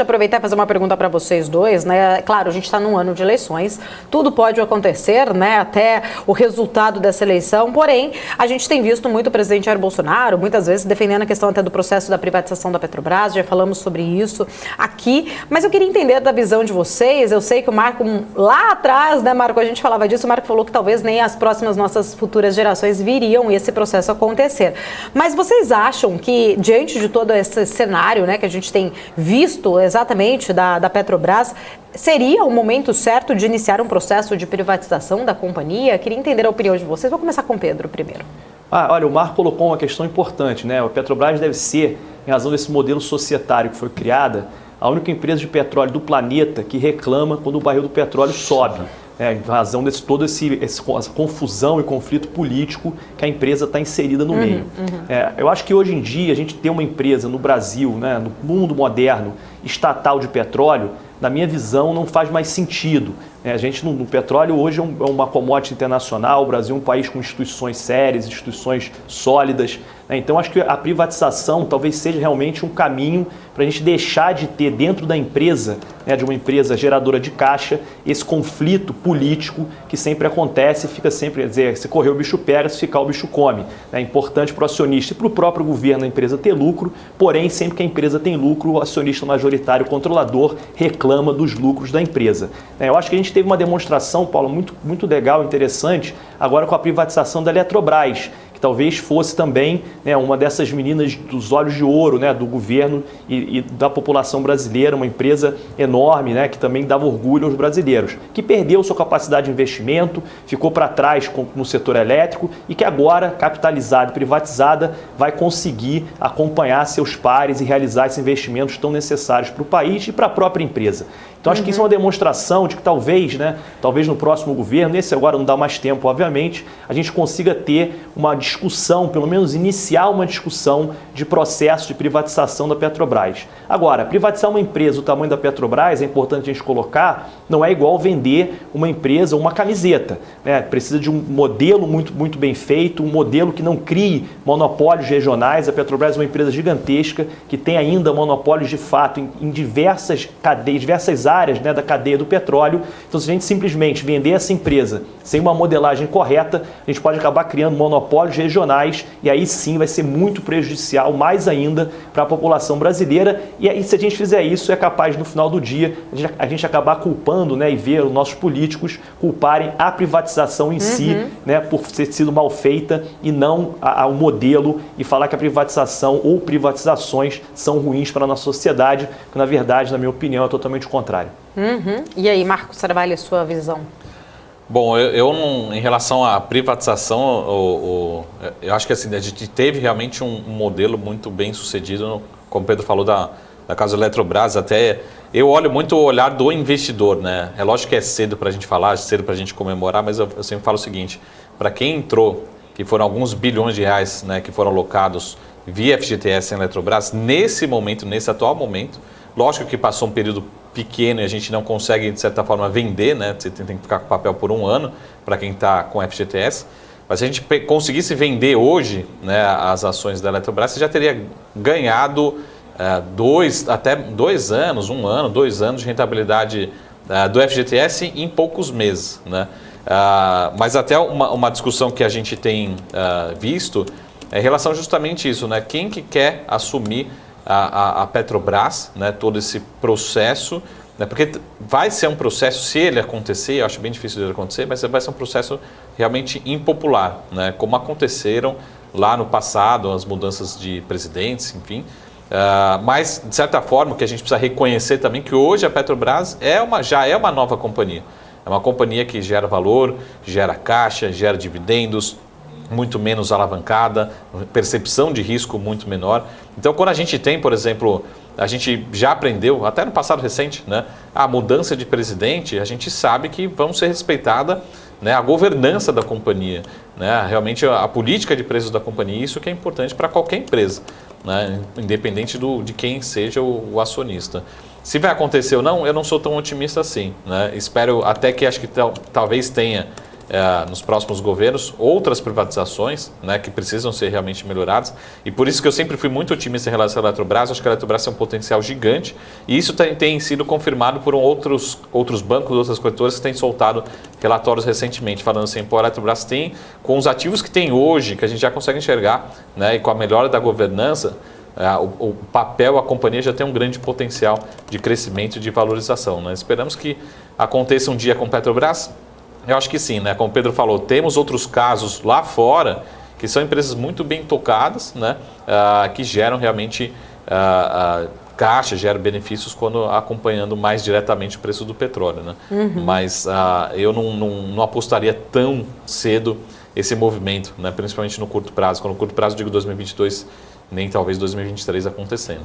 Aproveitar e fazer uma pergunta para vocês dois, né? Claro, a gente está num ano de eleições, tudo pode acontecer, né? Até o resultado dessa eleição, porém, a gente tem visto muito o presidente Jair Bolsonaro, muitas vezes defendendo a questão até do processo da privatização da Petrobras, já falamos sobre isso aqui, mas eu queria entender da visão de vocês. Eu sei que o Marco, lá atrás, né, Marco, a gente falava disso, o Marco falou que talvez nem as próximas nossas futuras gerações viriam esse processo acontecer, mas vocês acham que, diante de todo esse cenário, né, que a gente tem visto exatamente da Petrobras, seria o momento certo de iniciar um processo de privatização da companhia? Queria entender a opinião de vocês. Vou começar com o Pedro primeiro. Olha, o Marco colocou uma questão importante, né? A Petrobras deve ser, em razão desse modelo societário que foi criada, a única empresa de petróleo do planeta que reclama quando o barril do petróleo sobe. Em razão de toda essa confusão e conflito político que a empresa está inserida no meio. Eu acho que hoje em dia a gente ter uma empresa no Brasil, né, no mundo moderno, estatal de petróleo, na minha visão, não faz mais sentido. A gente, no petróleo, hoje é uma commodity internacional, o Brasil é um país com instituições sérias, instituições sólidas. Então, acho que a privatização talvez seja realmente um caminho para a gente deixar de ter dentro da empresa, né, de uma empresa geradora de caixa, esse conflito político que sempre acontece, fica sempre, quer dizer, se correr o bicho pega, se ficar o bicho come. É importante para o acionista e para o próprio governo a empresa ter lucro, porém, sempre que a empresa tem lucro, o acionista majoritário, o controlador, reclama dos lucros da empresa. Eu acho que a gente teve uma demonstração, Paulo, muito legal, interessante, agora com a privatização da Eletrobras, que talvez fosse também, né, uma dessas meninas dos olhos de ouro, né, do governo e da população brasileira, uma empresa enorme, né, que também dava orgulho aos brasileiros, que perdeu sua capacidade de investimento, ficou para trás no setor elétrico e que agora, capitalizada e privatizada, vai conseguir acompanhar seus pares e realizar esses investimentos tão necessários para o país e para a própria empresa. Então, acho que isso é uma demonstração de que talvez no próximo governo, nesse agora não dá mais tempo, obviamente, a gente consiga ter uma discussão, pelo menos iniciar uma discussão de processo de privatização da Petrobras. Agora, privatizar uma empresa do tamanho da Petrobras, é importante a gente colocar, não é igual vender uma empresa ou uma camiseta, né? Precisa de um modelo muito bem feito, um modelo que não crie monopólios regionais. A Petrobras é uma empresa gigantesca que tem ainda monopólios de fato em diversas cadeias, diversas áreas, né, da cadeia do petróleo. Então, se a gente simplesmente vender essa empresa sem uma modelagem correta, a gente pode acabar criando monopólios regionais e aí sim vai ser muito prejudicial, mais ainda, para a população brasileira. E aí, se a gente fizer isso, é capaz, no final do dia, a gente acabar culpando, né, e ver os nossos políticos culparem a privatização em si, né, por ter sido mal feita e não o modelo, e falar que a privatização ou privatizações são ruins para a nossa sociedade, que na verdade, na minha opinião, é totalmente o contrário. E aí, Marcos Carvalho, a sua visão? Bom, eu não, em relação à privatização, eu acho que assim, a gente teve realmente um modelo muito bem sucedido, como o Pedro falou da Casa Eletrobras. Até eu olho muito o olhar do investidor, né? É lógico que é cedo para a gente falar, cedo para a gente comemorar, mas eu sempre falo o seguinte: para quem entrou, que foram alguns bilhões de reais, né, que foram alocados via FGTS em Eletrobras, nesse momento, nesse atual momento, lógico que passou um período pequeno e a gente não consegue, de certa forma, vender, né? Você tem que ficar com o papel por um ano para quem está com FGTS. Mas se a gente conseguisse vender hoje, né, as ações da Eletrobras, você já teria ganhado até 2 anos, 1 ano, 2 anos de rentabilidade do FGTS em poucos meses, né? Mas até uma discussão que a gente tem visto é em relação justamente isso, né? Quem que quer assumir a Petrobras, né, todo esse processo, né, porque vai ser um processo, se ele acontecer, eu acho bem difícil de acontecer, mas vai ser um processo realmente impopular, né, como aconteceram lá no passado, as mudanças de presidentes, enfim. Mas, de certa forma, o que a gente precisa reconhecer também que hoje a Petrobras já é uma nova companhia. É uma companhia que gera valor, gera caixa, gera dividendos, muito menos alavancada, percepção de risco muito menor. Então, quando a gente tem, por exemplo, a gente já aprendeu, até no passado recente, né, a mudança de presidente, a gente sabe que vão ser respeitada, né, a governança da companhia, né, realmente a política de preços da companhia, isso que é importante para qualquer empresa, né, independente de quem seja o acionista. Se vai acontecer ou não, eu não sou tão otimista assim, né? Espero até que, acho que talvez tenha nos próximos governos outras privatizações, né, que precisam ser realmente melhoradas. E por isso que eu sempre fui muito otimista em relação à Eletrobras. Acho que a Eletrobras tem um potencial gigante e isso tem sido confirmado por outros bancos, outras corretoras que têm soltado relatórios recentemente, falando assim, pô, a Eletrobras tem, com os ativos que tem hoje, que a gente já consegue enxergar, né, e com a melhora da governança, o papel, a companhia já tem um grande potencial de crescimento e de valorização, né? Esperamos que aconteça um dia com a Petrobras. Eu acho que sim, né? Como o Pedro falou, temos outros casos lá fora que são empresas muito bem tocadas, né? Que geram realmente caixa, geram benefícios quando acompanhando mais diretamente o preço do petróleo, né? Mas eu não apostaria tão cedo esse movimento, né? Principalmente no curto prazo. Quando no curto prazo eu digo 2022, nem talvez 2023 acontecendo.